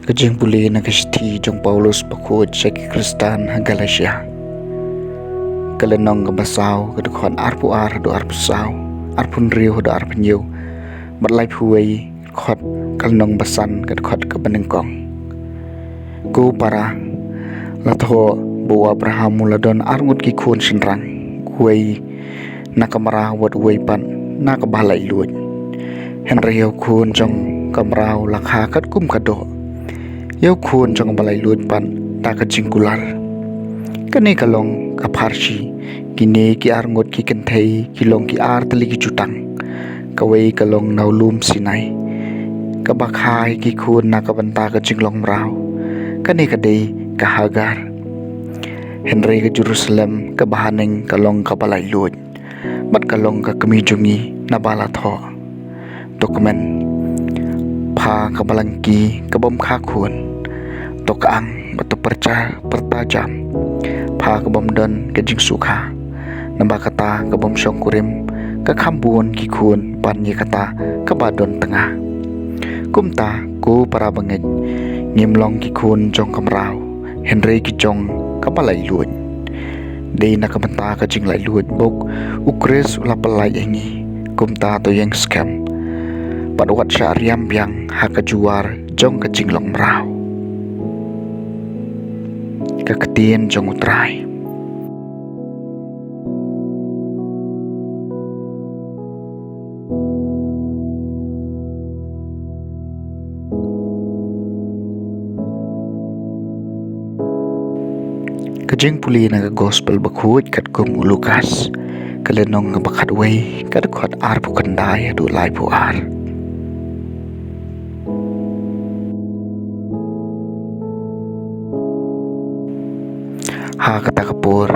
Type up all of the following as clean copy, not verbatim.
Kajing puli na kashti jong Paulus pakut sa Kristan Galatia. Kalenong kabasaw kadukhan arpu ar do arpu saw arpun riu do arpun yu matlay puway khot kalenong basan kadukhat kabanengkong. Go para latho bo Abraham muladon arngut ki khun sinrang kuway nakamara wat way pan nakabalay luod. Henry yaw khun jong kamraw lakha kat kum kado yaw khun jong balay luod pan nakajingkular kani kalong kaparshi kini ki arngot ki kenthei kilong ki ar tali ki jutang kawai kalong naulum sinai kabakhai ki khun nakabanta ka jinglong mraw kani kadei kahagar Henry ke Jerusalem ke bahaneng kalong kabalay luod mat kalong ka kamijungi nabala tho dokumen pa kabalangki kabom khakun tokang batu pertajam pa kabom don kejing sukha namba kata kabom syongkurim ka khambun ki khun pan ye kata kabadon tengah kumta ku para bangej ngimlong ki khun jong kamraw Henry ki jong kabalay luod dei nakabanta ka jing lai luod bok ukres ulapalay engi kumta to yang scam padwat syariam biang hakajuar jong ka jinglong mraw kaketien jong utrai kajing puli naga gospel bakhut kat kum Lukas kalenong nga bakadway kadukhat ar pukanday adu lai pu ar ha kata kapur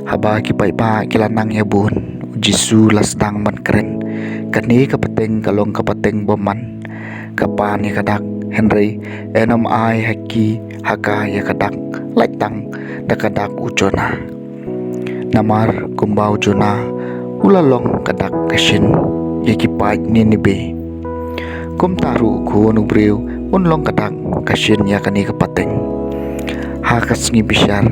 haba ki pai ba kilanang yabun Jisu lasdang man keren kani kapateng kalong kapateng boman kapan ya kadak Henry enom ai haki haka ya kadak laitang dakadak ujona namar kumbau jona ulalong kadak kashin yaki pai ninibe kum taru ku nubriu unlong kadak kashin ya kani kapateng hakas ngi bishar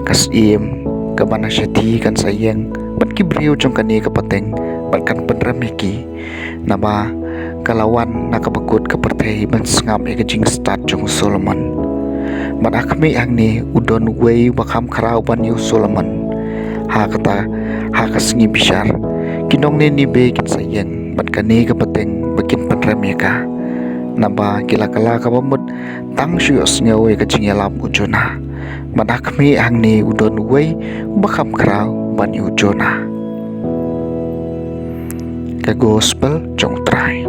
kas iem kabana syati kan sayang bat kibriu jong kani kapateng batkan penramiki nama kalawan nakabakut kapertei ban sngam e kajing start jong Solomon man akmi angni udon way wakam karau ban yu Solomon ha kata ha kasngi bishar kinong ni be kin sayang bat kani kapateng bakin penramika naba kilakala kabamut tang syus ngawe kajing yalam ujona man akmi angni udon way wakam karau ban yu jona ka gospel jong trai